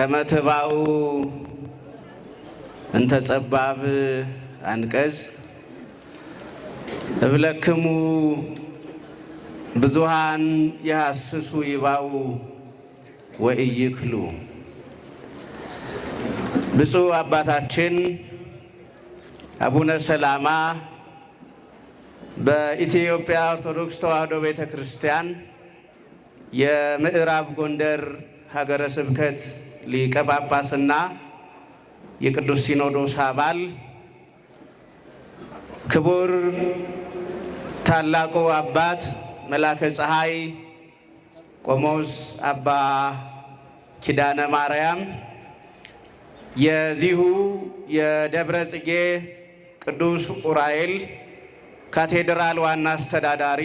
ከመትባኡ እንተ ጸባብ አንቀጽ እብለክሙ ብዙሃን የሐስሱ ይባኡ ወኢይክሉ። ብፁዕ አባታችን አቡነ ሰላማ በኢትዮጵያ ኦርቶዶክስ ተዋሕዶ ቤተ ክርስቲያን የምዕራብ ጎንደር ሀገረ ስብከት ሊቀ ጳጳስና የቅዱስ ሲኖዶስ አባል፣ ክቡር ታላቁ አባት መላከ ፀሐይ ቆሞስ አባ ኪዳነ ማርያም፣ የዚሁ የደብረ ጽጌ ቅዱስ ዑራኤል ካቴድራል ዋና አስተዳዳሪ፣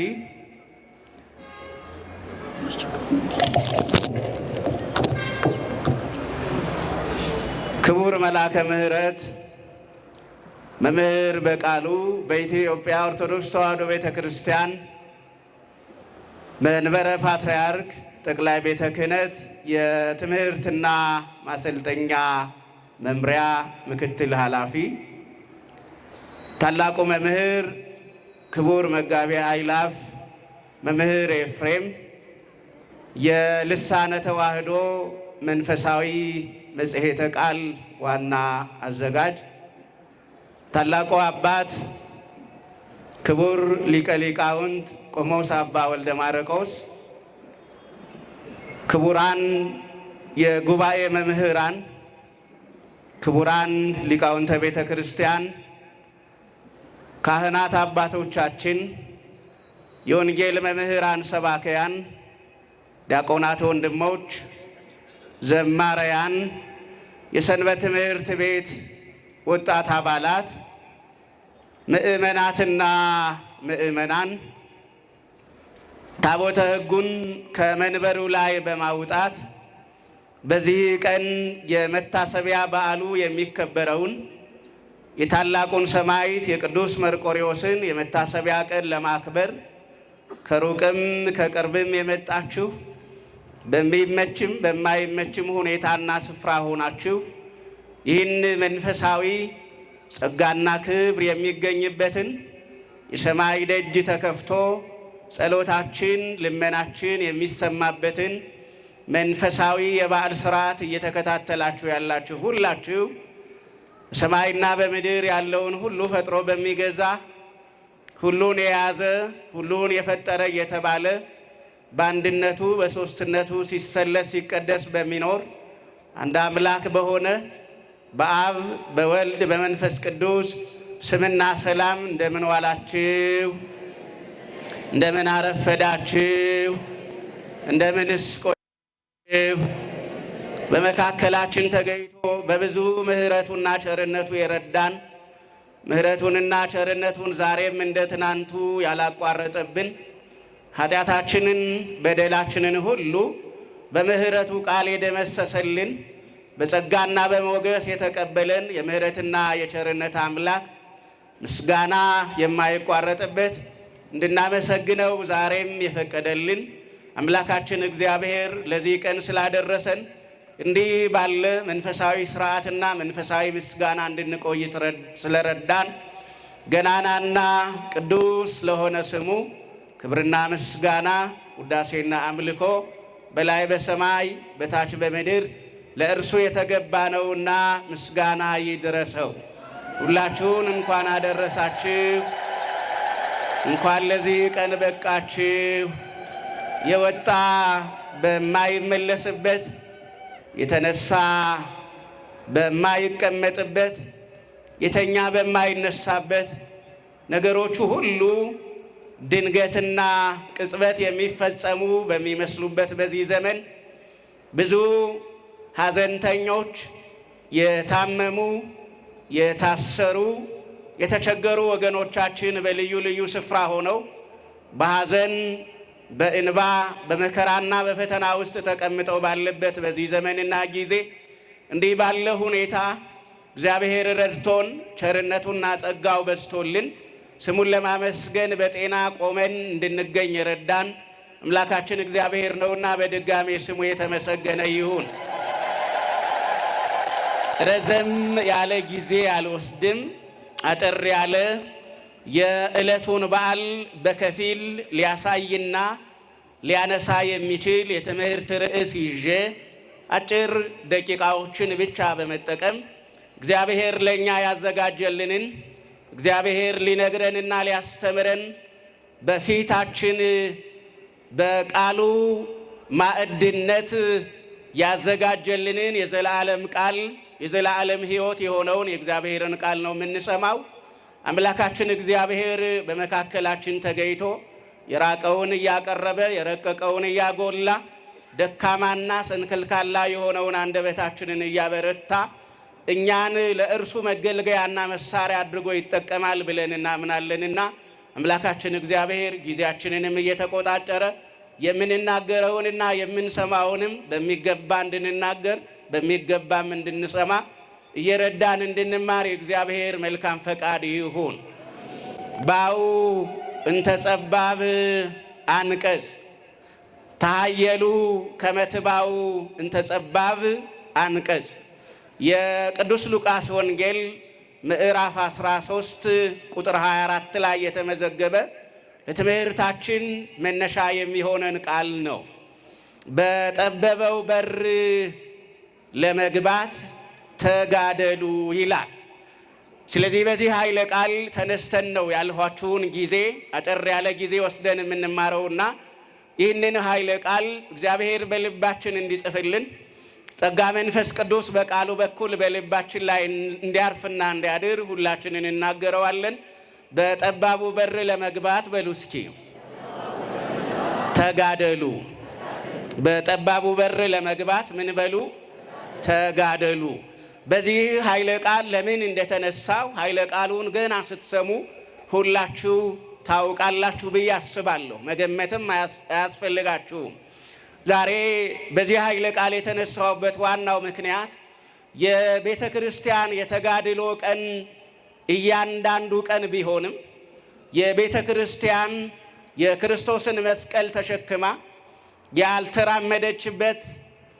ክቡር መላከ ምሕረት መምህር በቃሉ በኢትዮጵያ ኦርቶዶክስ ተዋሕዶ ቤተ ክርስቲያን መንበረ ፓትርያርክ ጠቅላይ ቤተ ክህነት የትምህርትና ማሰልጠኛ መምሪያ ምክትል ኃላፊ፣ ታላቁ መምህር ክቡር መጋቤ አእላፍ መምህር ኤፍሬም፣ የልሳነ ተዋሕዶ መንፈሳዊ መጽሔተ ቃል ዋና አዘጋጅ፣ ታላቁ አባት ክቡር ሊቀ ሊቃውንት ቆሞስ አባ ወልደ ማርቆስ፣ ክቡራን የጉባኤ መምህራን፣ ክቡራን ሊቃውንተ ቤተ ክርስቲያን፣ ካህናት አባቶቻችን፣ የወንጌል መምህራን ሰባክያን፣ ዲያቆናት ወንድሞች፣ ዘማሪያን፣ የሰንበት ትምህርት ቤት ወጣት አባላት፣ ምእመናትና ምእመናን፣ ታቦተ ሕጉን ከመንበሩ ላይ በማውጣት በዚህ ቀን የመታሰቢያ በዓሉ የሚከበረውን የታላቁን ሰማዕት የቅዱስ መርቆሬዎስን የመታሰቢያ ቀን ለማክበር ከሩቅም ከቅርብም የመጣችሁ በሚመችም በማይመችም ሁኔታና ስፍራ ሆናችሁ ይህን መንፈሳዊ ጸጋና ክብር የሚገኝበትን የሰማይ ደጅ ተከፍቶ ጸሎታችን ልመናችን የሚሰማበትን መንፈሳዊ የበዓል ሥርዓት እየተከታተላችሁ ያላችሁ ሁላችሁ በሰማይና በምድር ያለውን ሁሉ ፈጥሮ በሚገዛ ሁሉን የያዘ ሁሉን የፈጠረ እየተባለ በአንድነቱ በሦስትነቱ ሲሰለስ ሲቀደስ በሚኖር አንድ አምላክ በሆነ በአብ በወልድ በመንፈስ ቅዱስ ስምና ሰላም እንደምን ዋላችሁ? እንደምን አረፈዳችሁ? እንደምንስ ቆያችሁ? በመካከላችን ተገኝቶ በብዙ ምሕረቱና ቸርነቱ የረዳን ምሕረቱንና ቸርነቱን ዛሬም እንደ ትናንቱ ያላቋረጠብን ኃጢአታችንን በደላችንን ሁሉ በምሕረቱ ቃል የደመሰሰልን በጸጋና በሞገስ የተቀበለን የምሕረትና የቸርነት አምላክ ምስጋና የማይቋረጥበት እንድናመሰግነው ዛሬም የፈቀደልን አምላካችን እግዚአብሔር ለዚህ ቀን ስላደረሰን እንዲህ ባለ መንፈሳዊ ሥርዓትና መንፈሳዊ ምስጋና እንድንቆይ ስለረዳን ገናናና ቅዱስ ለሆነ ስሙ ክብርና ምስጋና ውዳሴና አምልኮ በላይ በሰማይ በታች በምድር ለእርሱ የተገባ ነውና ምስጋና ይድረሰው። ሁላችሁን እንኳን አደረሳችሁ፣ እንኳን ለዚህ ቀን በቃችሁ። የወጣ በማይመለስበት የተነሳ በማይቀመጥበት የተኛ በማይነሳበት ነገሮቹ ሁሉ ድንገትና ቅጽበት የሚፈጸሙ በሚመስሉበት በዚህ ዘመን ብዙ ሐዘንተኞች፣ የታመሙ፣ የታሰሩ፣ የተቸገሩ ወገኖቻችን በልዩ ልዩ ስፍራ ሆነው በሐዘን በእንባ በመከራና በፈተና ውስጥ ተቀምጠው ባለበት በዚህ ዘመንና ጊዜ እንዲህ ባለ ሁኔታ እግዚአብሔር ረድቶን ቸርነቱና ጸጋው በዝቶልን ስሙን ለማመስገን በጤና ቆመን እንድንገኝ ረዳን አምላካችን እግዚአብሔር ነውና በድጋሜ ስሙ የተመሰገነ ይሁን። ረዘም ያለ ጊዜ አልወስድም። አጠር ያለ የዕለቱን በዓል በከፊል ሊያሳይና ሊያነሳ የሚችል የትምህርት ርዕስ ይዤ አጭር ደቂቃዎችን ብቻ በመጠቀም እግዚአብሔር ለኛ ያዘጋጀልንን እግዚአብሔር ሊነግረንና ሊያስተምረን በፊታችን በቃሉ ማዕድነት ያዘጋጀልንን የዘላለም ቃል የዘላለም ሕይወት የሆነውን የእግዚአብሔርን ቃል ነው የምንሰማው። አምላካችን እግዚአብሔር በመካከላችን ተገኝቶ የራቀውን እያቀረበ የረቀቀውን እያጎላ ደካማና ሰንከልካላ የሆነውን አንደበታችንን እያበረታ እኛን ለእርሱ መገልገያና መሳሪያ አድርጎ ይጠቀማል ብለን እናምናለንና አምላካችን እግዚአብሔር ጊዜያችንንም እየተቆጣጠረ የምንናገረውንና የምንሰማውንም በሚገባ እንድንናገር በሚገባም እንድንሰማ እየረዳን እንድንማር የእግዚአብሔር መልካም ፈቃድ ይሁን። ባው እንተጸባብ አንቀጽ ታየሉ ከመትባው እንተጸባብ አንቀጽ የቅዱስ ሉቃስ ወንጌል ምዕራፍ 13 ቁጥር 24 ላይ የተመዘገበ ለትምህርታችን መነሻ የሚሆነን ቃል ነው። በጠበበው በር ለመግባት ተጋደሉ ይላል። ስለዚህ በዚህ ኃይለ ቃል ተነስተን ነው ያልኋችሁን ጊዜ አጠር ያለ ጊዜ ወስደን የምንማረውና ይህንን ኃይለ ቃል እግዚአብሔር በልባችን እንዲጽፍልን ጸጋ መንፈስ ቅዱስ በቃሉ በኩል በልባችን ላይ እንዲያርፍና እንዲያድር ሁላችንን እናገረዋለን። በጠባቡ በር ለመግባት በሉ እስኪ ተጋደሉ። በጠባቡ በር ለመግባት ምን በሉ? ተጋደሉ። በዚህ ኃይለ ቃል ለምን እንደተነሳው ኃይለ ቃሉን ገና ስትሰሙ ሁላችሁ ታውቃላችሁ ብዬ አስባለሁ። መገመትም አያስፈልጋችሁም። ዛሬ በዚህ ኃይለ ቃል የተነሳውበት ዋናው ምክንያት የቤተ ክርስቲያን የተጋድሎ ቀን እያንዳንዱ ቀን ቢሆንም የቤተ ክርስቲያን የክርስቶስን መስቀል ተሸክማ ያልተራመደችበት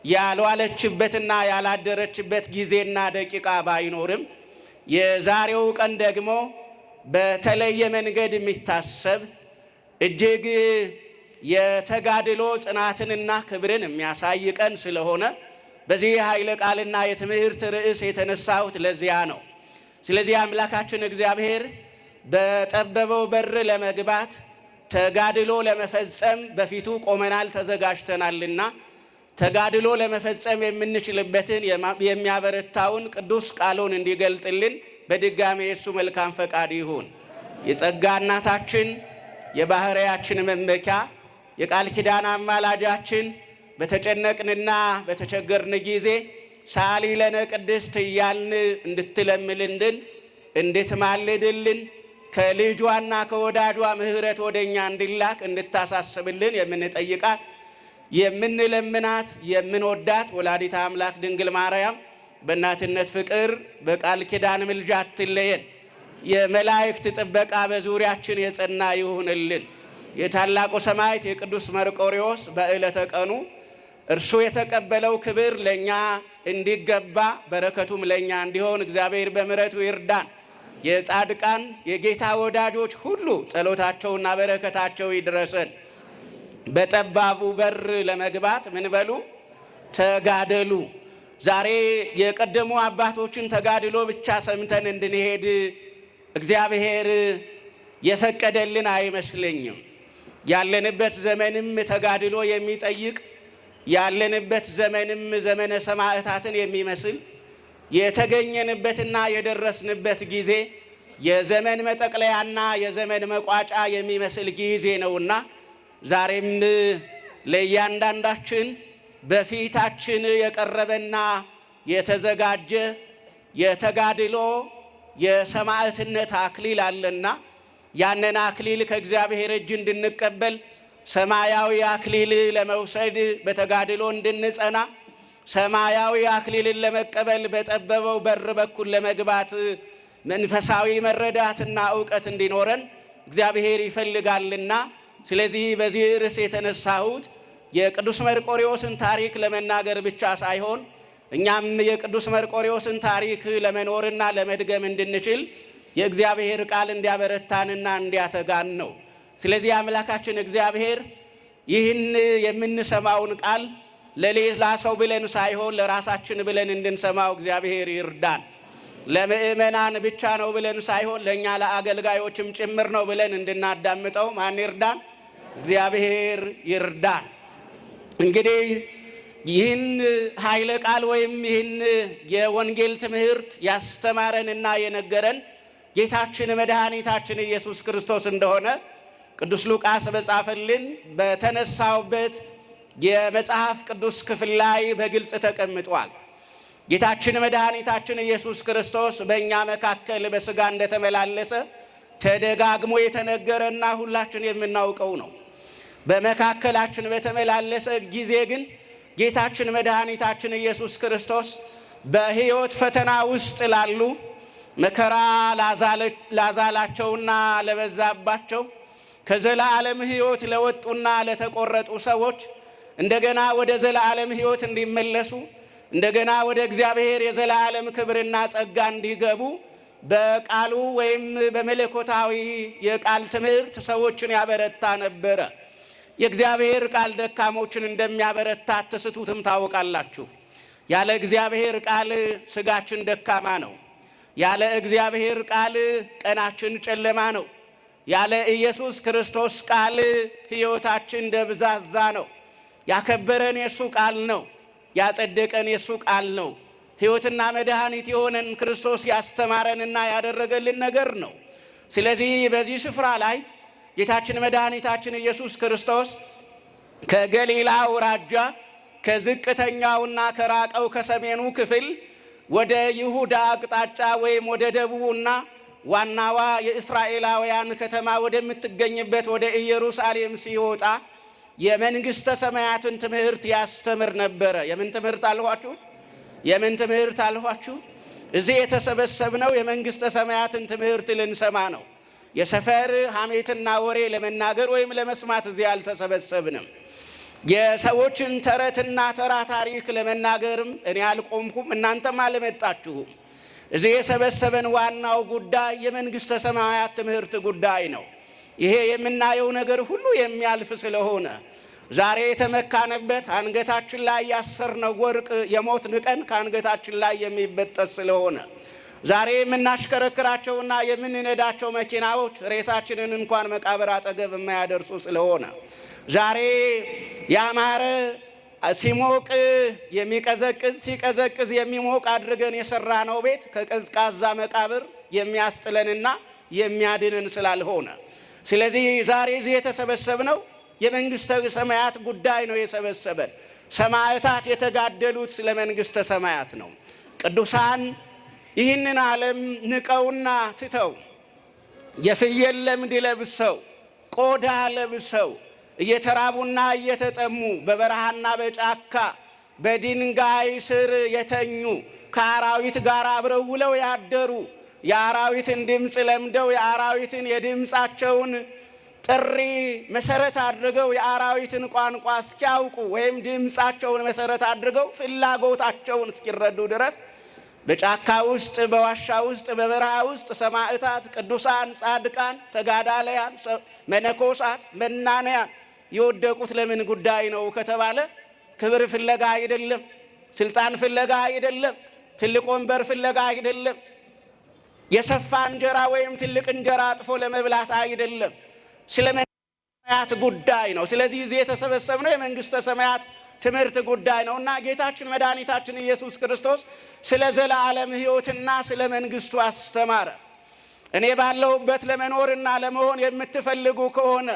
ያልዋለችበትና ያላደረችበት ጊዜና ደቂቃ ባይኖርም የዛሬው ቀን ደግሞ በተለየ መንገድ የሚታሰብ እጅግ የተጋድሎ ጽናትንና ክብርን የሚያሳይ ቀን ስለሆነ በዚህ ኃይለ ቃልና የትምህርት ርዕስ የተነሳሁት ለዚያ ነው። ስለዚህ አምላካችን እግዚአብሔር በጠበበው በር ለመግባት ተጋድሎ ለመፈጸም በፊቱ ቆመናል፣ ተዘጋጅተናልና ተጋድሎ ለመፈጸም የምንችልበትን የሚያበረታውን ቅዱስ ቃሉን እንዲገልጥልን በድጋሚ የእሱ መልካም ፈቃድ ይሁን። የጸጋ እናታችን የባህሪያችን መመኪያ የቃል ኪዳን አማላጃችን በተጨነቅንና በተቸገርን ጊዜ ሳሊ ለነ ቅድስት እያልን እንድትለምልልን እንድትማልድልን ከልጇና ከወዳጇ ምሕረት ወደኛ እንዲላክ እንድታሳስብልን የምንጠይቃት የምንለምናት የምንወዳት ወላዲተ አምላክ ድንግል ማርያም በእናትነት ፍቅር በቃል ኪዳን ምልጃ አትለየን። የመላእክት ጥበቃ በዙሪያችን የጸና ይሁንልን። የታላቁ ሰማዕት የቅዱስ መርቆሬዎስ በዕለተ ቀኑ እርሱ የተቀበለው ክብር ለኛ እንዲገባ በረከቱም ለኛ እንዲሆን እግዚአብሔር በምሕረቱ ይርዳን። የጻድቃን የጌታ ወዳጆች ሁሉ ጸሎታቸውና በረከታቸው ይድረሰን። በጠባቡ በር ለመግባት ምን በሉ? ተጋደሉ። ዛሬ የቀደሙ አባቶችን ተጋድሎ ብቻ ሰምተን እንድንሄድ እግዚአብሔር የፈቀደልን አይመስለኝም። ያለንበት ዘመንም ተጋድሎ የሚጠይቅ ያለንበት ዘመንም ዘመነ ሰማዕታትን የሚመስል የተገኘንበትና የደረስንበት ጊዜ የዘመን መጠቅለያና የዘመን መቋጫ የሚመስል ጊዜ ነውና ዛሬም ለእያንዳንዳችን በፊታችን የቀረበና የተዘጋጀ የተጋድሎ የሰማዕትነት አክሊል አለና ያንን አክሊል ከእግዚአብሔር እጅ እንድንቀበል ሰማያዊ አክሊል ለመውሰድ በተጋድሎ እንድንጸና ሰማያዊ አክሊልን ለመቀበል በጠበበው በር በኩል ለመግባት መንፈሳዊ መረዳትና ዕውቀት እንዲኖረን እግዚአብሔር ይፈልጋልና ስለዚህ በዚህ ርዕስ የተነሳሁት የቅዱስ መርቆሬዎስን ታሪክ ለመናገር ብቻ ሳይሆን እኛም የቅዱስ መርቆሬዎስን ታሪክ ለመኖርና ለመድገም እንድንችል የእግዚአብሔር ቃል እንዲያበረታንና እንዲያተጋን ነው። ስለዚህ አምላካችን እግዚአብሔር ይህን የምንሰማውን ቃል ለሌላ ሰው ብለን ሳይሆን ለራሳችን ብለን እንድንሰማው እግዚአብሔር ይርዳን። ለምእመናን ብቻ ነው ብለን ሳይሆን ለእኛ ለአገልጋዮችም ጭምር ነው ብለን እንድናዳምጠው ማን ይርዳን? እግዚአብሔር ይርዳን። እንግዲህ ይህን ኃይለ ቃል ወይም ይህን የወንጌል ትምህርት ያስተማረንና የነገረን ጌታችን መድኃኒታችን ኢየሱስ ክርስቶስ እንደሆነ ቅዱስ ሉቃስ በጻፈልን በተነሳውበት የመጽሐፍ ቅዱስ ክፍል ላይ በግልጽ ተቀምጧል። ጌታችን መድኃኒታችን ኢየሱስ ክርስቶስ በእኛ መካከል በሥጋ እንደተመላለሰ ተደጋግሞ የተነገረና ሁላችን የምናውቀው ነው። በመካከላችን በተመላለሰ ጊዜ ግን ጌታችን መድኃኒታችን ኢየሱስ ክርስቶስ በሕይወት ፈተና ውስጥ ላሉ መከራ ላዛላቸውና ለበዛባቸው ከዘላለም ሕይወት ለወጡና ለተቆረጡ ሰዎች እንደገና ወደ ዘላለም ሕይወት እንዲመለሱ እንደገና ወደ እግዚአብሔር የዘላለም ክብርና ጸጋ እንዲገቡ በቃሉ ወይም በመለኮታዊ የቃል ትምህርት ሰዎችን ያበረታ ነበረ። የእግዚአብሔር ቃል ደካሞችን እንደሚያበረታ አትስቱትም ታውቃላችሁ። ያለ እግዚአብሔር ቃል ሥጋችን ደካማ ነው። ያለ እግዚአብሔር ቃል ቀናችን ጨለማ ነው። ያለ ኢየሱስ ክርስቶስ ቃል ሕይወታችን ደብዛዛ ነው። ያከበረን የሱ ቃል ነው። ያጸደቀን የሱ ቃል ነው። ሕይወትና መድኃኒት የሆነን ክርስቶስ ያስተማረንና ያደረገልን ነገር ነው። ስለዚህ በዚህ ስፍራ ላይ ጌታችን መድኃኒታችን ኢየሱስ ክርስቶስ ከገሊላ አውራጃ ከዝቅተኛውና ከራቀው ከሰሜኑ ክፍል ወደ ይሁዳ አቅጣጫ ወይም ወደ ደቡቡና ዋናዋ የእስራኤላውያን ከተማ ወደምትገኝበት ወደ ኢየሩሳሌም ሲወጣ የመንግሥተ ሰማያትን ትምህርት ያስተምር ነበረ። የምን ትምህርት አልኋችሁ? የምን ትምህርት አልኋችሁ? እዚህ የተሰበሰብነው የመንግሥተ ሰማያትን ትምህርት ልንሰማ ነው። የሰፈር ሐሜትና ወሬ ለመናገር ወይም ለመስማት እዚህ አልተሰበሰብንም። የሰዎችን ተረትና ተራ ታሪክ ለመናገርም እኔ አልቆምኩም፣ እናንተም አልመጣችሁም። እዚህ የሰበሰበን ዋናው ጉዳይ የመንግሥተ ሰማያት ትምህርት ጉዳይ ነው። ይሄ የምናየው ነገር ሁሉ የሚያልፍ ስለሆነ ዛሬ የተመካነበት አንገታችን ላይ ያሰርነው ወርቅ የሞት ንቀን ከአንገታችን ላይ የሚበጠስ ስለሆነ ዛሬ የምናሽከረክራቸውና የምንነዳቸው መኪናዎች ሬሳችንን እንኳን መቃብር አጠገብ የማያደርሱ ስለሆነ ዛሬ ያማረ ሲሞቅ የሚቀዘቅዝ ሲቀዘቅዝ የሚሞቅ አድርገን የሰራነው ቤት ከቀዝቃዛ መቃብር የሚያስጥለንና የሚያድንን ስላልሆነ ስለዚህ ዛሬ እዚህ የተሰበሰብነው የመንግሥተ ሰማያት ጉዳይ ነው የሰበሰበን። ሰማዕታት የተጋደሉት ስለ መንግሥተ ሰማያት ነው። ቅዱሳን ይህንን ዓለም ንቀውና ትተው የፍየል ለምድ ለብሰው ቆዳ ለብሰው እየተራቡና እየተጠሙ በበረሃና በጫካ በድንጋይ ስር የተኙ ከአራዊት ጋር አብረው ውለው ያደሩ የአራዊትን ድምፅ ለምደው የአራዊትን የድምፃቸውን ጥሪ መሰረት አድርገው የአራዊትን ቋንቋ እስኪያውቁ ወይም ድምፃቸውን መሰረት አድርገው ፍላጎታቸውን እስኪረዱ ድረስ በጫካ ውስጥ በዋሻ ውስጥ በበረሃ ውስጥ ሰማዕታት፣ ቅዱሳን፣ ጻድቃን፣ ተጋዳላያን፣ መነኮሳት፣ መናንያን የወደቁት ለምን ጉዳይ ነው ከተባለ ክብር ፍለጋ አይደለም፣ ስልጣን ፍለጋ አይደለም፣ ትልቅ ወንበር ፍለጋ አይደለም፣ የሰፋ እንጀራ ወይም ትልቅ እንጀራ አጥፎ ለመብላት አይደለም፣ ስለ መንግሥተ ሰማያት ጉዳይ ነው። ስለዚህ እዚህ የተሰበሰብነው የመንግሥተ ሰማያት ትምህርት ጉዳይ ነውና ጌታችን መድኃኒታችን ኢየሱስ ክርስቶስ ስለ ዘላለም ሕይወትና ስለ መንግሥቱ አስተማረ። እኔ ባለሁበት ለመኖርና ለመሆን የምትፈልጉ ከሆነ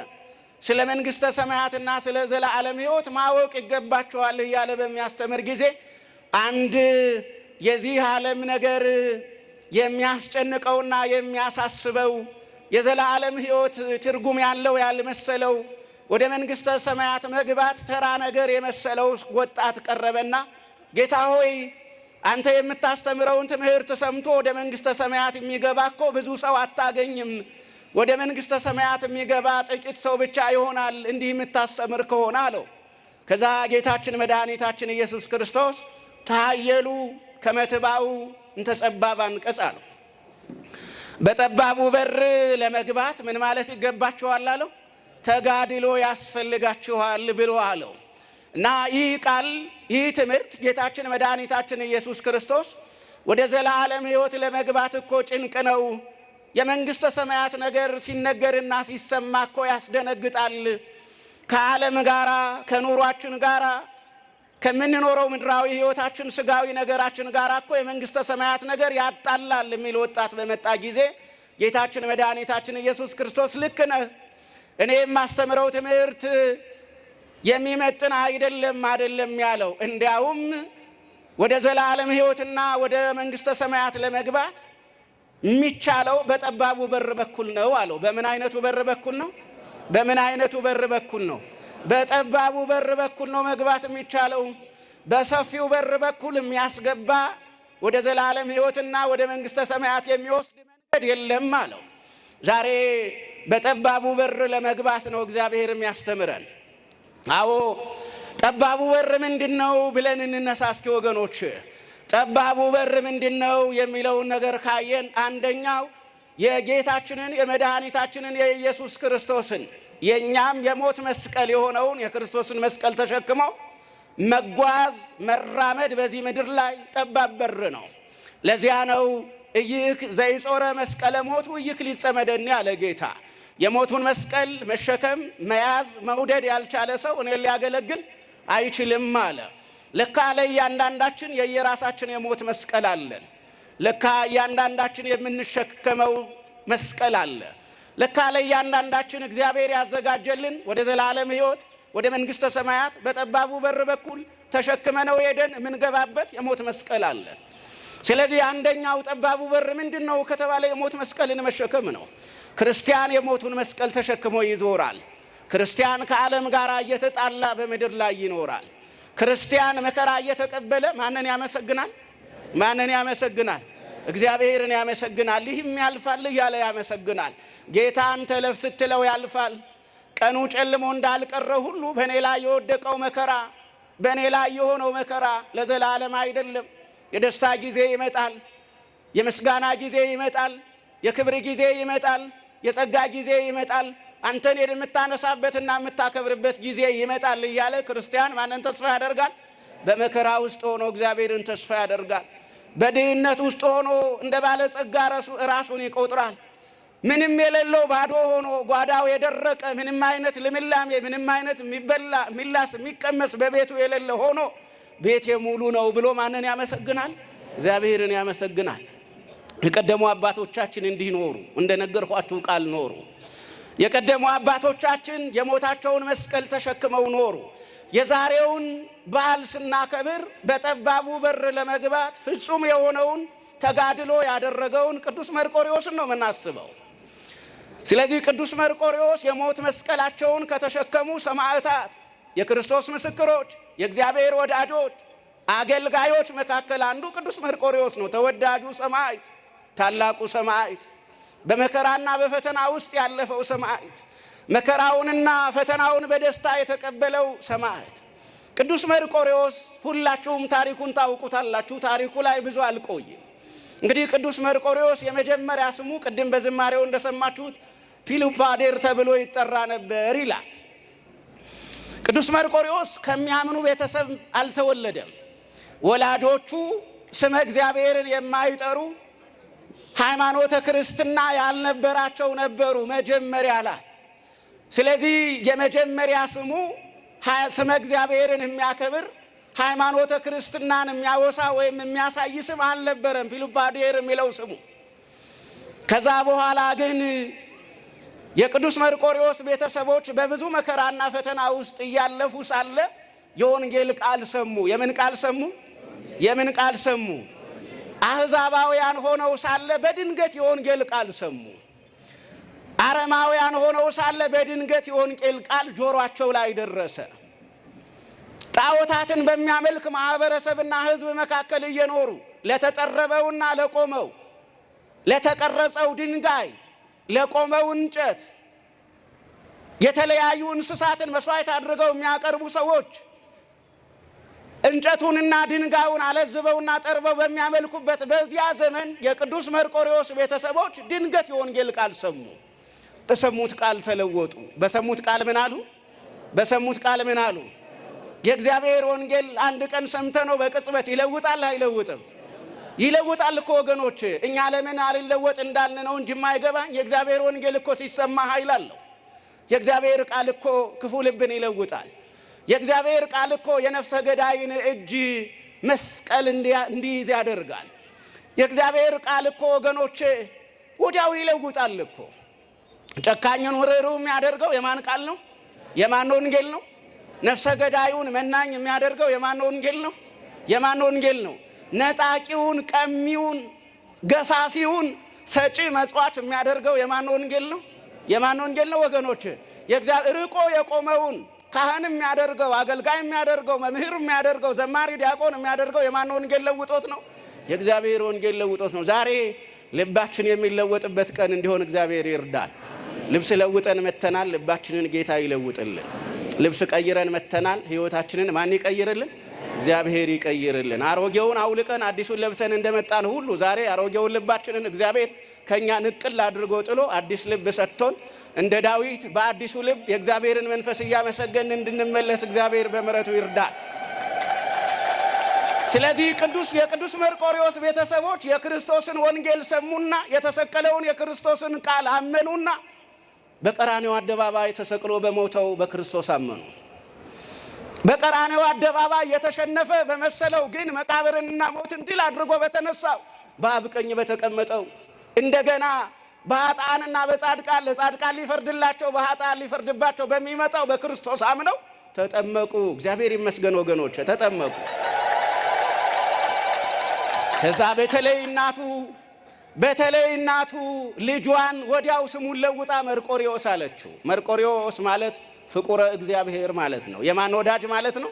ስለ መንግሥተ ሰማያትና ስለ ዘላለም ሕይወት ማወቅ ይገባችኋል እያለ በሚያስተምር ጊዜ አንድ የዚህ ዓለም ነገር የሚያስጨንቀውና የሚያሳስበው የዘላለም ሕይወት ትርጉም ያለው ያልመሰለው ወደ መንግሥተ ሰማያት መግባት ተራ ነገር የመሰለው ወጣት ቀረበና ጌታ ሆይ አንተ የምታስተምረውን ትምህርት ሰምቶ ወደ መንግሥተ ሰማያት የሚገባ እኮ ብዙ ሰው አታገኝም። ወደ መንግሥተ ሰማያት የሚገባ ጥቂት ሰው ብቻ ይሆናል እንዲህ የምታስተምር ከሆነ አለው። ከዛ ጌታችን መድኃኒታችን ኢየሱስ ክርስቶስ ተሃየሉ ከመትባኡ እንተጸባብ አንቀጽ አለው። በጠባቡ በር ለመግባት ምን ማለት ይገባችኋል አለው? ተጋድሎ ያስፈልጋችኋል ብሎ አለው። እና ይህ ቃል ይህ ትምህርት ጌታችን መድኃኒታችን ኢየሱስ ክርስቶስ ወደ ዘላለም ሕይወት ለመግባት እኮ ጭንቅ ነው። የመንግሥተ ሰማያት ነገር ሲነገርና ሲሰማ እኮ ያስደነግጣል። ከዓለም ጋራ ከኑሯችን ጋራ ከምንኖረው ምድራዊ ሕይወታችን ስጋዊ ነገራችን ጋራ እኮ የመንግሥተ ሰማያት ነገር ያጣላል የሚል ወጣት በመጣ ጊዜ ጌታችን መድኃኒታችን ኢየሱስ ክርስቶስ ልክ ነህ፣ እኔ የማስተምረው ትምህርት የሚመጥን አይደለም ያለው። እንዲያውም ወደ ዘላለም ሕይወትና ወደ መንግሥተ ሰማያት ለመግባት የሚቻለው በጠባቡ በር በኩል ነው አለው። በምን አይነቱ በር በኩል ነው? በምን አይነቱ በር በኩል ነው? በጠባቡ በር በኩል ነው መግባት የሚቻለው። በሰፊው በር በኩል የሚያስገባ ወደ ዘላለም ሕይወትና ወደ መንግሥተ ሰማያት የሚወስድ መንገድ የለም አለው። ዛሬ በጠባቡ በር ለመግባት ነው እግዚአብሔር የሚያስተምረን። አዎ ጠባቡ በር ምንድነው ብለን እንነሳ እስኪ ወገኖች። ጠባቡ በር ምንድነው የሚለውን ነገር ካየን አንደኛው የጌታችንን የመድኃኒታችንን የኢየሱስ ክርስቶስን የኛም የሞት መስቀል የሆነውን የክርስቶስን መስቀል ተሸክሞ መጓዝ መራመድ በዚህ ምድር ላይ ጠባብ በር ነው። ለዚያ ነው እይክ ዘይጾረ መስቀለ ሞቱ እይክ ሊጸመደኒ ያለ ጌታ። የሞቱን መስቀል መሸከም መያዝ መውደድ ያልቻለ ሰው እኔ ሊያገለግል አይችልም አለ። ለካ ለእያንዳንዳችን የየራሳችን የሞት መስቀል አለን። ለካ እያንዳንዳችን የምንሸከመው መስቀል አለ። ለካ ለእያንዳንዳችን እግዚአብሔር ያዘጋጀልን ወደ ዘላለም ሕይወት ወደ መንግሥተ ሰማያት በጠባቡ በር በኩል ተሸክመነው ሄደን የምንገባበት የሞት መስቀል አለ። ስለዚህ አንደኛው ጠባቡ በር ምንድነው ከተባለ የሞት መስቀልን መሸከም ነው። ክርስቲያን የሞቱን መስቀል ተሸክሞ ይዞራል። ክርስቲያን ከዓለም ጋር እየተጣላ በምድር ላይ ይኖራል። ክርስቲያን መከራ እየተቀበለ ማንን ያመሰግናል? ማንን ያመሰግናል? እግዚአብሔርን ያመሰግናል። ይህም ያልፋል እያለ ያመሰግናል። ጌታን ተለፍ ስትለው ያልፋል። ቀኑ ጨልሞ እንዳልቀረ ሁሉ በእኔ ላይ የወደቀው መከራ በእኔ ላይ የሆነው መከራ ለዘላለም አይደለም። የደስታ ጊዜ ይመጣል። የምስጋና ጊዜ ይመጣል። የክብር ጊዜ ይመጣል። የጸጋ ጊዜ ይመጣል። አንተን የምታነሳበትና የምታከብርበት ጊዜ ይመጣል እያለ ክርስቲያን ማንን ተስፋ ያደርጋል? በመከራ ውስጥ ሆኖ እግዚአብሔርን ተስፋ ያደርጋል። በድህነት ውስጥ ሆኖ እንደ ባለጸጋ ራሱን ይቆጥራል። ምንም የሌለው ባዶ ሆኖ ጓዳው የደረቀ ምንም አይነት ልምላሜ ምንም አይነት የሚበላ የሚላስ የሚቀመስ በቤቱ የሌለ ሆኖ ቤቴ ሙሉ ነው ብሎ ማንን ያመሰግናል? እግዚአብሔርን ያመሰግናል። የቀደሙ አባቶቻችን እንዲህ ኖሩ፣ እንደነገርኳችሁ ቃል ኖሩ። የቀደሙ አባቶቻችን የሞታቸውን መስቀል ተሸክመው ኖሩ። የዛሬውን በዓል ስናከብር በጠባቡ በር ለመግባት ፍጹም የሆነውን ተጋድሎ ያደረገውን ቅዱስ መርቆሬዎስን ነው የምናስበው። ስለዚህ ቅዱስ መርቆሬዎስ የሞት መስቀላቸውን ከተሸከሙ ሰማዕታት፣ የክርስቶስ ምስክሮች፣ የእግዚአብሔር ወዳጆች፣ አገልጋዮች መካከል አንዱ ቅዱስ መርቆሬዎስ ነው። ተወዳጁ ሰማዕት፣ ታላቁ ሰማዕት፣ በመከራና በፈተና ውስጥ ያለፈው ሰማዕት፣ መከራውንና ፈተናውን በደስታ የተቀበለው ሰማዕት ቅዱስ መርቆሬዎስ። ሁላችሁም ታሪኩን ታውቁታላችሁ። ታሪኩ ላይ ብዙ አልቆይም። እንግዲህ ቅዱስ መርቆሬዎስ የመጀመሪያ ስሙ ቅድም በዝማሬው እንደሰማችሁት ፒሉፓዴር ተብሎ ይጠራ ነበር ይላል። ቅዱስ መርቆሬዎስ ከሚያምኑ ቤተሰብ አልተወለደም። ወላጆቹ ስመ እግዚአብሔርን የማይጠሩ ሃይማኖተ ክርስትና ያልነበራቸው ነበሩ መጀመሪያ ላይ። ስለዚህ የመጀመሪያ ስሙ ስመ እግዚአብሔርን የሚያከብር ሃይማኖተ ክርስትናን የሚያወሳ ወይም የሚያሳይ ስም አልነበረም ፒሉፓዴር የሚለው ስሙ። ከዛ በኋላ ግን የቅዱስ መርቆሬዎስ ቤተሰቦች በብዙ መከራና ፈተና ውስጥ እያለፉ ሳለ የወንጌል ቃል ሰሙ። የምን ቃል ሰሙ? የምን ቃል ሰሙ? አሕዛባውያን ሆነው ሳለ በድንገት የወንጌል ቃል ሰሙ። አረማውያን ሆነው ሳለ በድንገት የወንጌል ቃል ጆሮአቸው ላይ ደረሰ። ጣዖታትን በሚያመልክ ማህበረሰብና ሕዝብ መካከል እየኖሩ ለተጠረበውና ለቆመው ለተቀረጸው ድንጋይ ለቆመው እንጨት የተለያዩ እንስሳትን መስዋዕት አድርገው የሚያቀርቡ ሰዎች እንጨቱንና ድንጋዩን አለዝበውና ጠርበው በሚያመልኩበት በዚያ ዘመን የቅዱስ መርቆሬዎስ ቤተሰቦች ድንገት የወንጌል ቃል ሰሙ። በሰሙት ቃል ተለወጡ። በሰሙት ቃል ምን አሉ? በሰሙት ቃል ምን አሉ? የእግዚአብሔር ወንጌል አንድ ቀን ሰምተነው በቅጽበት ይለውጣል አይለውጥም? ይለውጣል እኮ ወገኖች። እኛ ለምን አልለወጥ እንዳልን ነው እንጂ የማይገባኝ። የእግዚአብሔር ወንጌል እኮ ሲሰማ ኃይል አለው። የእግዚአብሔር ቃል እኮ ክፉ ልብን ይለውጣል። የእግዚአብሔር ቃል እኮ የነፍሰ ገዳይን እጅ መስቀል እንዲይዝ ያደርጋል። የእግዚአብሔር ቃል እኮ ወገኖቼ ወዲያው ይለውጣል እኮ። ጨካኙን ርኅሩህ የሚያደርገው የማን ቃል ነው? የማን ወንጌል ነው? ነፍሰ ገዳዩን መናኝ የሚያደርገው የማን ወንጌል ነው? የማን ወንጌል ነው? ነጣቂውን፣ ቀሚውን፣ ገፋፊውን ሰጪ መጽዋች የሚያደርገው የማን ወንጌል ነው? የማን ወንጌል ነው ወገኖች? የእግዚአብሔር ርቆ የቆመውን ካህን የሚያደርገው፣ አገልጋይ የሚያደርገው፣ መምህር የሚያደርገው፣ ዘማሪ ዲያቆን የሚያደርገው የማን ወንጌል ለውጦት ነው? የእግዚአብሔር ወንጌል ለውጦት ነው። ዛሬ ልባችን የሚለወጥበት ቀን እንዲሆን እግዚአብሔር ይርዳል። ልብስ ለውጠን መተናል። ልባችንን ጌታ ይለውጥልን። ልብስ ቀይረን መተናል። ህይወታችንን ማን ይቀይርልን? እግዚአብሔር ይቀይርልን። አሮጌውን አውልቀን አዲሱን ለብሰን እንደመጣን ሁሉ ዛሬ አሮጌውን ልባችንን እግዚአብሔር ከኛ ንቅል አድርጎ ጥሎ አዲስ ልብ ሰጥቶን እንደ ዳዊት በአዲሱ ልብ የእግዚአብሔርን መንፈስ እያመሰገን እንድንመለስ እግዚአብሔር በምሕረቱ ይርዳል። ስለዚህ የቅዱስ መርቆሬዎስ ቤተሰቦች የክርስቶስን ወንጌል ሰሙና የተሰቀለውን የክርስቶስን ቃል አመኑና በቀራንዮ አደባባይ ተሰቅሎ በሞተው በክርስቶስ አመኑ። በቀራንዮ አደባባይ የተሸነፈ በመሰለው ግን መቃብርንና ሞትን ድል አድርጎ በተነሳው በአብ ቀኝ በተቀመጠው እንደገና በኃጥአንና በጻድቃን ለጻድቃን ሊፈርድላቸው በኃጥአን ሊፈርድባቸው በሚመጣው በክርስቶስ አምነው ተጠመቁ። እግዚአብሔር ይመስገን ወገኖች ተጠመቁ። ከዛ በተለይ እናቱ ልጇን ወዲያው ስሙን ለውጣ መርቆሬዎስ አለችው። መርቆሬዎስ ማለት ፍቁረ እግዚአብሔር ማለት ነው። የማን ወዳጅ ማለት ነው?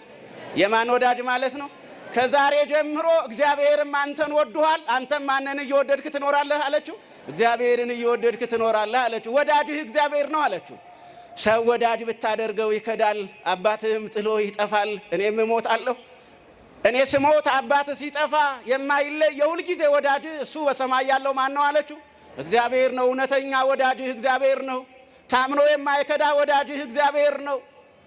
የማን ወዳጅ ማለት ነው? ከዛሬ ጀምሮ እግዚአብሔርም አንተን ወዶሃል፣ አንተም ማንን እየወደድክ ትኖራለህ አለችው? እግዚአብሔርን እየወደድክ ትኖራለህ አለችው። ወዳጅህ እግዚአብሔር ነው አለችው። ሰው ወዳጅ ብታደርገው ይከዳል፣ አባትህም ጥሎ ይጠፋል፣ እኔም እሞታለሁ። እኔ ስሞት አባትህ ሲጠፋ የማይለይ የሁል ጊዜ ወዳጅህ እሱ በሰማይ ያለው ማን ነው አለችው? እግዚአብሔር ነው። እውነተኛ ወዳጅህ እግዚአብሔር ነው። ታምኖ የማይከዳ ወዳጅህ እግዚአብሔር ነው።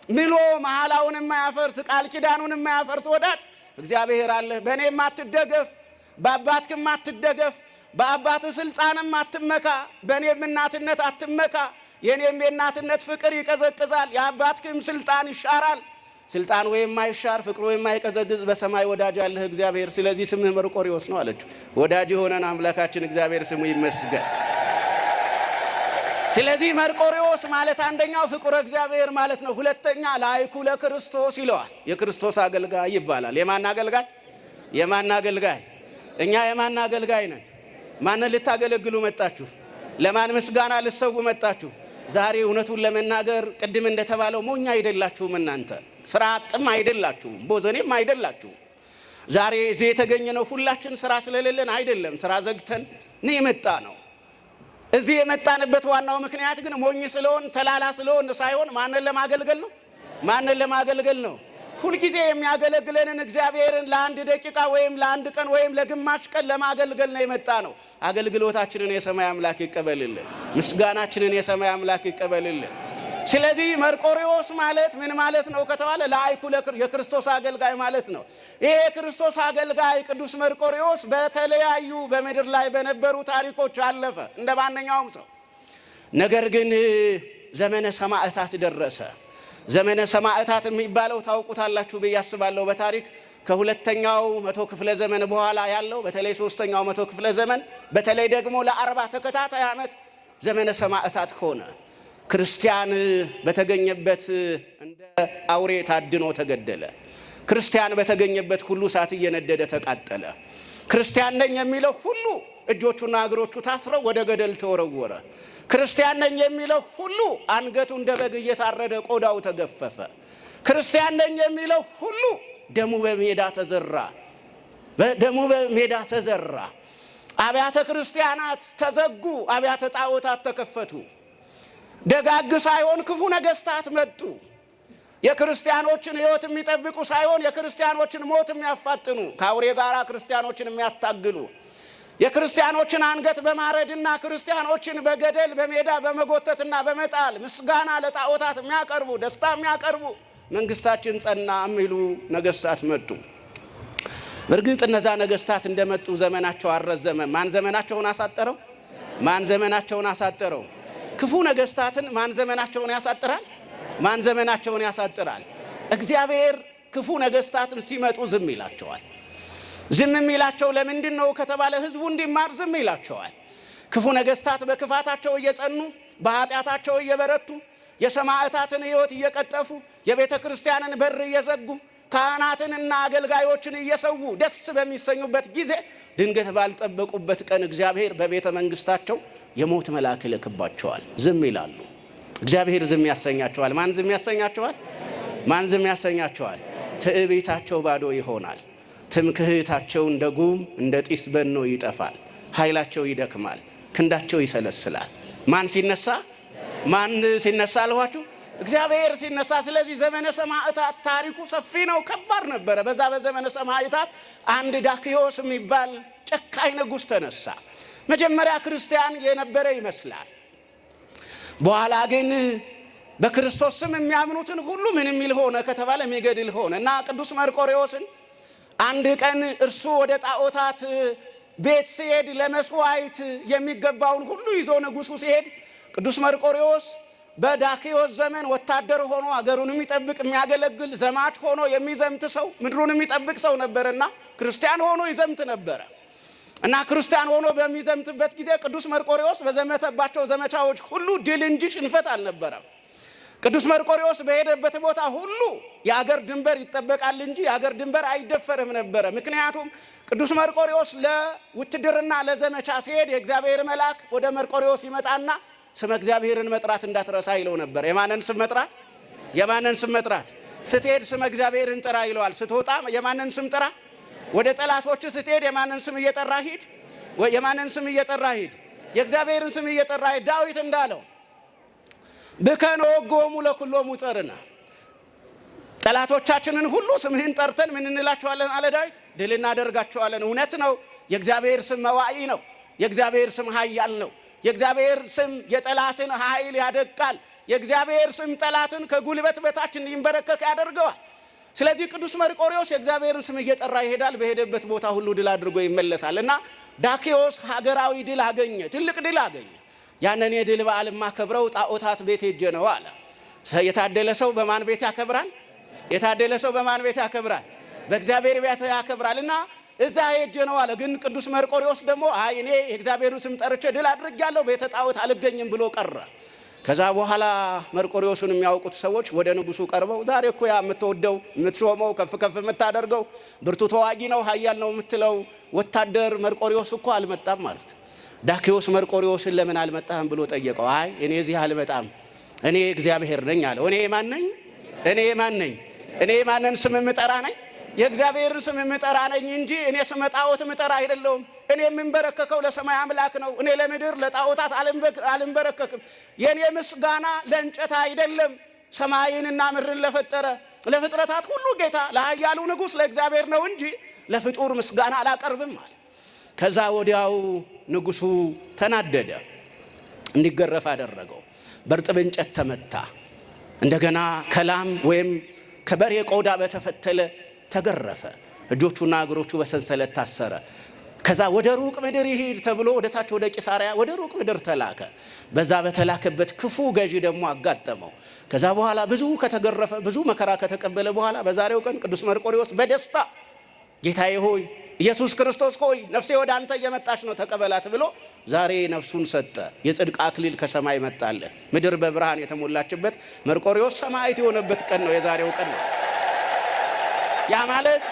ምሎ መሐላውን የማያፈርስ ቃል ኪዳኑን የማያፈርስ ወዳጅ እግዚአብሔር አለ። በእኔም አትደገፍ፣ በአባትህም አትደገፍ፣ በአባትህ ስልጣንም አትመካ፣ በእኔም እናትነት አትመካ። የእኔም የእናትነት ፍቅር ይቀዘቅዛል፣ የአባትህም ስልጣን ይሻራል። ስልጣን ወይም ማይሻር ፍቅሩ የማይቀዘቅዝ በሰማይ ወዳጅ አለህ እግዚአብሔር። ስለዚህ ስምህ መርቆሬዎስ ነው አለችው። ወዳጅ የሆነን አምላካችን እግዚአብሔር ስሙ ይመስገን። ስለዚህ መርቆሬዎስ ማለት አንደኛው ፍቁረ እግዚአብሔር ማለት ነው። ሁለተኛ ላይኩ ለክርስቶስ ይለዋል። የክርስቶስ አገልጋይ ይባላል። የማን አገልጋይ? የማን አገልጋይ? እኛ የማን አገልጋይ ነን? ማንን ልታገለግሉ መጣችሁ? ለማን ምስጋና ልትሰው መጣችሁ? ዛሬ እውነቱን ለመናገር ቅድም እንደተባለው ሞኛ አይደላችሁም። እናንተ ስራ አጥም አይደላችሁም፣ ቦዘኔም አይደላችሁም። ዛሬ እዚህ የተገኘነው ሁላችን ስራ ስለሌለን አይደለም፣ ስራ ዘግተን ነው የመጣ ነው። እዚህ የመጣንበት ዋናው ምክንያት ግን ሞኝ ስለሆን ተላላ ስለሆን ሳይሆን ማንን ለማገልገል ነው? ማንን ለማገልገል ነው? ሁልጊዜ የሚያገለግለንን እግዚአብሔርን ለአንድ ደቂቃ ወይም ለአንድ ቀን ወይም ለግማሽ ቀን ለማገልገል ነው የመጣ ነው። አገልግሎታችንን የሰማይ አምላክ ይቀበልልን። ምስጋናችንን የሰማይ አምላክ ይቀበልልን። ስለዚህ መርቆሬዎስ ማለት ምን ማለት ነው ከተባለ ላይኩ የክርስቶስ አገልጋይ ማለት ነው። ይሄ የክርስቶስ አገልጋይ ቅዱስ መርቆሬዎስ በተለያዩ በምድር ላይ በነበሩ ታሪኮች አለፈ እንደ ማንኛውም ሰው። ነገር ግን ዘመነ ሰማዕታት ደረሰ። ዘመነ ሰማዕታት የሚባለው ታውቁታላችሁ ብዬ አስባለሁ። በታሪክ ከሁለተኛው መቶ ክፍለ ዘመን በኋላ ያለው በተለይ ሶስተኛው መቶ ክፍለ ዘመን በተለይ ደግሞ ለ40 ተከታታይ ዓመት ዘመነ ሰማዕታት ሆነ። ክርስቲያን በተገኘበት እንደ አውሬ ታድኖ ተገደለ። ክርስቲያን በተገኘበት ሁሉ እሳት እየነደደ ተቃጠለ። ክርስቲያን ነኝ የሚለው ሁሉ እጆቹና እግሮቹ ታስረው ወደ ገደል ተወረወረ። ክርስቲያን ነኝ የሚለው ሁሉ አንገቱ እንደ በግ እየታረደ ቆዳው ተገፈፈ። ክርስቲያን ነኝ የሚለው ሁሉ ደሙ በሜዳ ተዘራ። ደሙ በሜዳ ተዘራ። አብያተ ክርስቲያናት ተዘጉ። አብያተ ጣዖታት ተከፈቱ። ደጋግ ሳይሆን ክፉ ነገስታት መጡ። የክርስቲያኖችን ሕይወት የሚጠብቁ ሳይሆን የክርስቲያኖችን ሞት የሚያፋጥኑ፣ ከአውሬ ጋር ክርስቲያኖችን የሚያታግሉ፣ የክርስቲያኖችን አንገት በማረድና ክርስቲያኖችን በገደል በሜዳ በመጎተትና በመጣል ምስጋና ለጣዖታት የሚያቀርቡ፣ ደስታ የሚያቀርቡ መንግስታችን ጸና የሚሉ ነገስታት መጡ። በእርግጥ እነዛ ነገስታት እንደመጡ ዘመናቸው አልረዘመ። ማን ዘመናቸውን አሳጠረው? ማን ዘመናቸውን አሳጠረው? ክፉ ነገስታትን ማን ዘመናቸውን ያሳጥራል? ማን ዘመናቸውን ያሳጥራል? እግዚአብሔር ክፉ ነገስታትን ሲመጡ ዝም ይላቸዋል። ዝም የሚላቸው ለምንድን ነው ከተባለ ህዝቡ እንዲማር ዝም ይላቸዋል። ክፉ ነገስታት በክፋታቸው እየጸኑ በኃጢአታቸው እየበረቱ የሰማዕታትን ሕይወት እየቀጠፉ የቤተ ክርስቲያንን በር እየዘጉ ካህናትንና አገልጋዮችን እየሰዉ ደስ በሚሰኙበት ጊዜ ድንገት ባልጠበቁበት ቀን እግዚአብሔር በቤተ መንግስታቸው የሞት መልአክ ይልክባቸዋል። ዝም ይላሉ። እግዚአብሔር ዝም ያሰኛቸዋል። ማን ዝም ያሰኛቸዋል? ማን ዝም ያሰኛቸዋል? ትዕቢታቸው ባዶ ይሆናል። ትምክህታቸው እንደ ጉም እንደ ጢስ በኖ ይጠፋል። ኃይላቸው ይደክማል፣ ክንዳቸው ይሰለስላል። ማን ሲነሳ? ማን ሲነሳ አልኋችሁ? እግዚአብሔር ሲነሳ። ስለዚህ ዘመነ ሰማዕታት ታሪኩ ሰፊ ነው፣ ከባድ ነበረ። በዛ በዘመነ ሰማዕታት አንድ ዳክዮስ የሚባል ጨካኝ ንጉሥ ተነሳ። መጀመሪያ ክርስቲያን የነበረ ይመስላል። በኋላ ግን በክርስቶስ ስም የሚያምኑትን ሁሉ ምን የሚል ሆነ ከተባለ የሚገድል ሆነ እና ቅዱስ መርቆሬዎስን አንድ ቀን እርሱ ወደ ጣዖታት ቤት ሲሄድ ለመስዋዕት የሚገባውን ሁሉ ይዞ ንጉሡ ሲሄድ ቅዱስ መርቆሬዎስ በዳክዮስ ዘመን ወታደር ሆኖ አገሩን የሚጠብቅ የሚያገለግል ዘማች ሆኖ የሚዘምት ሰው ምድሩን የሚጠብቅ ሰው ነበርና ክርስቲያን ሆኖ ይዘምት ነበረ እና ክርስቲያን ሆኖ በሚዘምትበት ጊዜ ቅዱስ መርቆሬዎስ በዘመተባቸው ዘመቻዎች ሁሉ ድል እንጂ ሽንፈት አልነበረም። ቅዱስ መርቆሬዎስ በሄደበት ቦታ ሁሉ የአገር ድንበር ይጠበቃል እንጂ የአገር ድንበር አይደፈርም ነበረ። ምክንያቱም ቅዱስ መርቆሬዎስ ለውትድርና ለዘመቻ ሲሄድ የእግዚአብሔር መልአክ ወደ መርቆሬዎስ ይመጣና ስመ እግዚአብሔርን መጥራት እንዳትረሳ ይለው ነበር። የማንን ስም መጥራት? የማንን ስም መጥራት? ስትሄድ ስመ እግዚአብሔርን ጥራ ይለዋል። ስትወጣ የማንን ስም ጥራ? ወደ ጠላቶች ስትሄድ የማንን ስም እየጠራ ሂድ? የማንን ስም እየጠራ ሂድ? የእግዚአብሔርን ስም እየጠራ ሂድ። ዳዊት እንዳለው ብከነ ወጎሙ ለኩሎሙ ጸርነ፣ ጠላቶቻችንን ሁሉ ስምህን ጠርተን ምን እንላቸዋለን አለ ዳዊት? ድል እናደርጋቸዋለን። እውነት ነው። የእግዚአብሔር ስም መዋኢ ነው። የእግዚአብሔር ስም ኃያል ነው። የእግዚአብሔር ስም የጠላትን ኃይል ያደቃል። የእግዚአብሔር ስም ጠላትን ከጉልበት በታች እንዲንበረከክ ያደርገዋል። ስለዚህ ቅዱስ መርቆሬዎስ የእግዚአብሔርን ስም እየጠራ ይሄዳል። በሄደበት ቦታ ሁሉ ድል አድርጎ ይመለሳል እና ዳክዮስ ሀገራዊ ድል አገኘ፣ ትልቅ ድል አገኘ። ያንን የድል በዓል ማከብረው ጣዖታት ቤት ሄጄ ነው አለ። የታደለ ሰው በማን ቤት ያከብራል? የታደለ ሰው በማን ቤት ያከብራል? በእግዚአብሔር ቤት ያከብራል እና እዛ ሄጄ ነው አለ። ግን ቅዱስ መርቆሬዎስ ደግሞ አይ እኔ የእግዚአብሔርን ስም ጠርቼ ድል አድርጌያለሁ ቤተ ጣዖት አልገኝም ብሎ ቀረ። ከዛ በኋላ መርቆሬዎስን የሚያውቁት ሰዎች ወደ ንጉሱ ቀርበው ዛሬ እኮ ያ የምትወደው የምትሾመው ከፍ ከፍ የምታደርገው ብርቱ ተዋጊ ነው ኃያል ነው የምትለው ወታደር መርቆሬዎስ እኮ አልመጣም ማለት። ዳክዮስ መርቆሬዎስን ለምን አልመጣህም ብሎ ጠየቀው። አይ እኔ እዚህ አልመጣም፣ እኔ እግዚአብሔር ነኝ አለው። እኔ ማን ነኝ? እኔ ማን ነኝ? እኔ ማንን ስም የምጠራ ነኝ? የእግዚአብሔርን ስም የምጠራ ነኝ እንጂ እኔ ስም ጣዖት የምጠራ አይደለሁም። እኔ የምንበረከከው ለሰማይ አምላክ ነው። እኔ ለምድር ለጣዖታት አልንበረከክም። የኔ ምስጋና ለእንጨት አይደለም፣ ሰማይንና ምድርን ለፈጠረ ለፍጥረታት ሁሉ ጌታ ለኃያሉ ንጉሥ ለእግዚአብሔር ነው እንጂ ለፍጡር ምስጋና አላቀርብም አለ። ከዛ ወዲያው ንጉሱ ተናደደ፣ እንዲገረፍ አደረገው። በርጥብ እንጨት ተመታ። እንደገና ከላም ወይም ከበሬ ቆዳ በተፈተለ ተገረፈ። እጆቹና እግሮቹ በሰንሰለት ታሰረ። ከዛ ወደ ሩቅ ምድር ይሄድ ተብሎ ወደ ታች ወደ ቂሳሪያ ወደ ሩቅ ምድር ተላከ። በዛ በተላከበት ክፉ ገዢ ደግሞ አጋጠመው። ከዛ በኋላ ብዙ ከተገረፈ ብዙ መከራ ከተቀበለ በኋላ በዛሬው ቀን ቅዱስ መርቆሬዎስ በደስታ ጌታዬ ሆይ ኢየሱስ ክርስቶስ ሆይ ነፍሴ ወደ አንተ እየመጣች ነው ተቀበላት ብሎ ዛሬ ነፍሱን ሰጠ። የጽድቅ አክሊል ከሰማይ መጣለት። ምድር በብርሃን የተሞላችበት መርቆሬዎስ ሰማዕት የሆነበት ቀን ነው የዛሬው ቀን ነው። ያ ማለት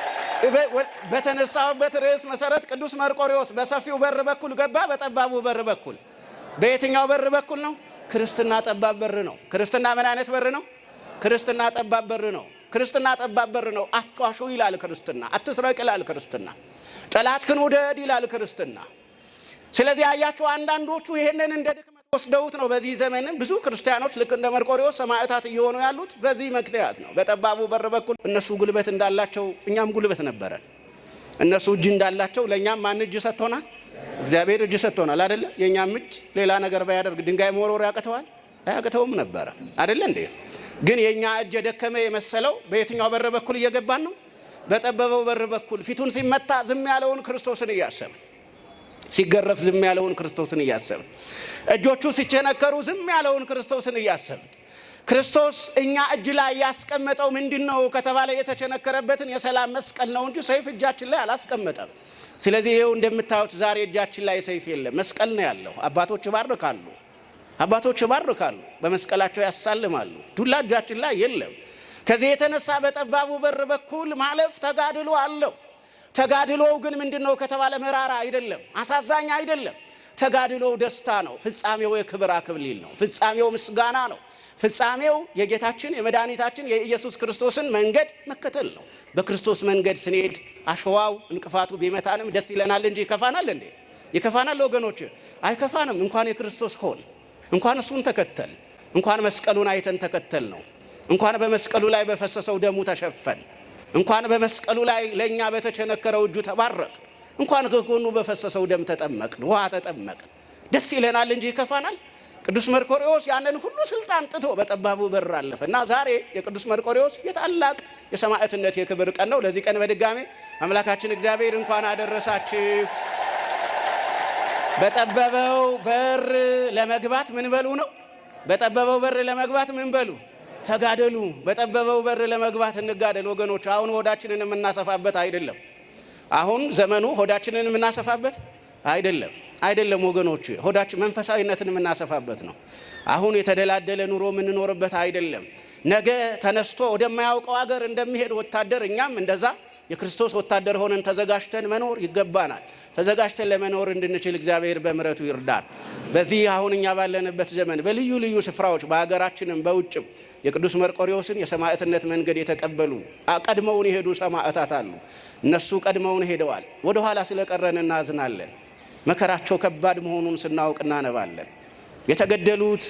በተነሳበት ርዕስ መሰረት ቅዱስ መርቆሬዎስ በሰፊው በር በኩል ገባ፣ በጠባቡ በር በኩል። በየትኛው በር በኩል ነው? ክርስትና ጠባብ በር ነው። ክርስትና ምን አይነት በር ነው? ክርስትና ጠባብ በር ነው። ክርስትና ጠባብ በር ነው። አትዋሹ ይላል ክርስትና። አትስረቅ ይላል ክርስትና። ጠላትህን ውደድ ይላል ክርስትና። ስለዚህ አያችሁ አንዳንዶቹ ይሄንን እንደ ድክመት ወስደውት ነው። በዚህ ዘመንም ብዙ ክርስቲያኖች ልክ እንደ መርቆሬዎስ ሰማዕታት እየሆኑ ያሉት በዚህ ምክንያት ነው። በጠባቡ በር በኩል እነሱ ጉልበት እንዳላቸው እኛም ጉልበት ነበረን። እነሱ እጅ እንዳላቸው ለኛም ማን እጅ ሰጥቶናል? እግዚአብሔር እጅ ሰጥቶናል አይደለ? የኛም እጅ ሌላ ነገር ባያደርግ ድንጋይ መወርወር ያቅተዋል? አያቅተውም ነበረ አይደለ እንዴ? ግን የኛ እጅ የደከመ የመሰለው በየትኛው በር በኩል እየገባን ነው? በጠበበው በር በኩል ፊቱን ሲመታ ዝም ያለውን ክርስቶስን እያሰብን፣ ሲገረፍ ዝም ያለውን ክርስቶስን እያሰብን፣ እጆቹ ሲቸነከሩ ዝም ያለውን ክርስቶስን እያሰብን፣ ክርስቶስ እኛ እጅ ላይ ያስቀመጠው ምንድነው ከተባለ የተቸነከረበትን የሰላም መስቀል ነው እንጂ ሰይፍ እጃችን ላይ አላስቀመጠም። ስለዚህ ይሄው እንደምታዩት ዛሬ እጃችን ላይ ሰይፍ የለም፣ መስቀል ነው ያለው። አባቶች ይባርካሉ፣ በመስቀላቸው ያሳልማሉ። ዱላ እጃችን ላይ የለም። ከዚህ የተነሳ በጠባቡ በር በኩል ማለፍ ተጋድሎ አለው። ተጋድሎው ግን ምንድነው ከተባለ መራራ አይደለም፣ አሳዛኝ አይደለም። ተጋድሎው ደስታ ነው። ፍጻሜው የክብር አክሊል ነው። ፍጻሜው ምስጋና ነው። ፍጻሜው የጌታችን የመድኃኒታችን የኢየሱስ ክርስቶስን መንገድ መከተል ነው። በክርስቶስ መንገድ ስንሄድ አሸዋው እንቅፋቱ ቢመታንም ደስ ይለናል እንጂ ይከፋናል እንዴ? ይከፋናል ወገኖች? አይከፋንም። እንኳን የክርስቶስ ሆን፣ እንኳን እሱን ተከተል፣ እንኳን መስቀሉን አይተን ተከተል ነው። እንኳን በመስቀሉ ላይ በፈሰሰው ደሙ ተሸፈን፣ እንኳን በመስቀሉ ላይ ለኛ በተቸነከረው እጁ ተባረክ፣ እንኳን ከጎኑ በፈሰሰው ደም ተጠመቅን፣ ውሃ ተጠመቅን። ደስ ይለናል እንጂ ይከፋናል? ቅዱስ መርቆሬዎስ ያንን ሁሉ ስልጣን ጥቶ በጠባቡ በር አለፈ እና ዛሬ የቅዱስ መርቆሬዎስ የታላቅ የሰማዕትነት የክብር ቀን ነው። ለዚህ ቀን በድጋሜ አምላካችን እግዚአብሔር እንኳን አደረሳችሁ። በጠበበው በር ለመግባት ምን በሉ ነው? በጠበበው በር ለመግባት ምን በሉ? ተጋደሉ። በጠበበው በር ለመግባት እንጋደል ወገኖች። አሁን ሆዳችንን የምናሰፋበት አይደለም። አሁን ዘመኑ ሆዳችንን የምናሰፋበት አይደለም ወገኖች። ሆዳችን መንፈሳዊነትን የምናሰፋበት ነው። አሁን የተደላደለ ኑሮ የምንኖርበት አይደለም። ነገ ተነስቶ ወደማያውቀው ሀገር እንደሚሄድ ወታደር እኛም እንደዛ የክርስቶስ ወታደር ሆነን ተዘጋጅተን መኖር ይገባናል። ተዘጋጅተን ለመኖር እንድንችል እግዚአብሔር በምሕረቱ ይርዳን። በዚህ አሁን እኛ ባለንበት ዘመን በልዩ ልዩ ስፍራዎች በሀገራችንም በውጭም የቅዱስ መርቆሬዎስን የሰማዕትነት መንገድ የተቀበሉ ቀድመውን የሄዱ ሰማዕታት አሉ። እነሱ ቀድመውን ሄደዋል። ወደ ኋላ ስለቀረን እናዝናለን። መከራቸው ከባድ መሆኑን ስናውቅ እናነባለን። የተገደሉት፣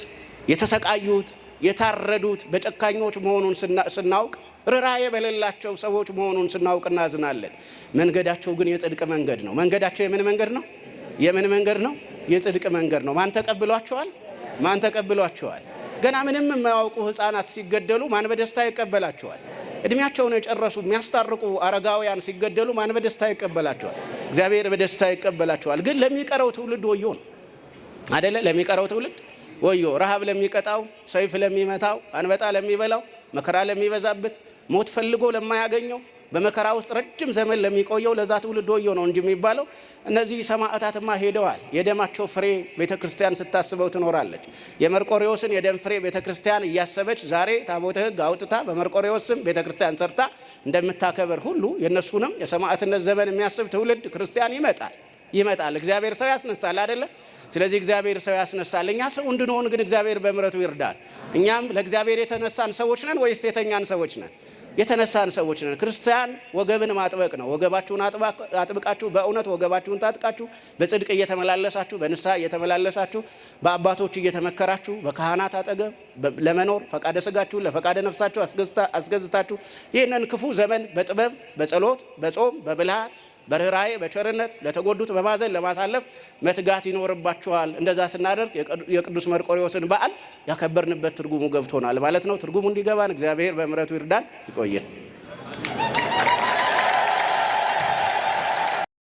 የተሰቃዩት፣ የታረዱት በጨካኞች መሆኑን ስናውቅ ርኅራኄ በሌላቸው ሰዎች መሆኑን ስናውቅ እናዝናለን። መንገዳቸው ግን የጽድቅ መንገድ ነው። መንገዳቸው የምን መንገድ ነው? የምን መንገድ ነው? የጽድቅ መንገድ ነው። ማን ተቀብሏቸዋል? ገና ምንም የማያውቁ ሕፃናት ሲገደሉ ማን በደስታ ይቀበላቸዋል? እድሜያቸውን የጨረሱ የሚያስታርቁ አረጋውያን ሲገደሉ ማን በደስታ ይቀበላቸዋል? እግዚአብሔር በደስታ ይቀበላቸዋል። ግን ለሚቀረው ትውልድ ወዮ ነው አይደለ? ለሚቀረው ትውልድ ወዮ። ረሃብ ለሚቀጣው፣ ሰይፍ ለሚመታው፣ አንበጣ ለሚበላው፣ መከራ ለሚበዛበት፣ ሞት ፈልጎ ለማያገኘው፣ በመከራ ውስጥ ረጅም ዘመን ለሚቆየው ለዛ ትውልድ ወዮ ነው እንጂ የሚባለው። እነዚህ ሰማዕታትማ ሄደዋል። የደማቸው ፍሬ ቤተክርስቲያን ስታስበው ትኖራለች። የመርቆሬዎስን የደም ፍሬ ቤተክርስቲያን እያሰበች ዛሬ ታቦተ ሕግ አውጥታ በመርቆሬዎስ ስም ቤተክርስቲያን ሰርታ እንደምታከበር ሁሉ የነሱንም የሰማዕትነት ዘመን የሚያስብ ትውልድ ክርስቲያን ይመጣል። እግዚአብሔር ሰው ያስነሳል አይደለ? ስለዚህ እግዚአብሔር ሰው ያስነሳል። እኛ ሰው እንድንሆን ግን እግዚአብሔር በምሕረቱ ይርዳል። እኛም ለእግዚአብሔር የተነሳን ሰዎች ነን ወይስ የተኛን ሰዎች ነን? የተነሳን ሰዎች ነን። ክርስቲያን ወገብን ማጥበቅ ነው። ወገባችሁን አጥብቃችሁ በእውነት ወገባችሁን ታጥቃችሁ በጽድቅ እየተመላለሳችሁ በንስሐ እየተመላለሳችሁ በአባቶች እየተመከራችሁ በካህናት አጠገብ ለመኖር ፈቃደ ሥጋችሁን ለፈቃደ ነፍሳችሁ አስገዝታችሁ ይህንን ክፉ ዘመን በጥበብ በጸሎት በጾም በብልሃት በርኅራኄ በቸርነት ለተጎዱት በማዘን ለማሳለፍ መትጋት ይኖርባችኋል። እንደዛ ስናደርግ የቅዱስ መርቆሬዎስን በዓል ያከበርንበት ትርጉሙ ገብቶናል ማለት ነው። ትርጉሙ እንዲገባን እግዚአብሔር በምሕረቱ ይርዳን። ይቆየን።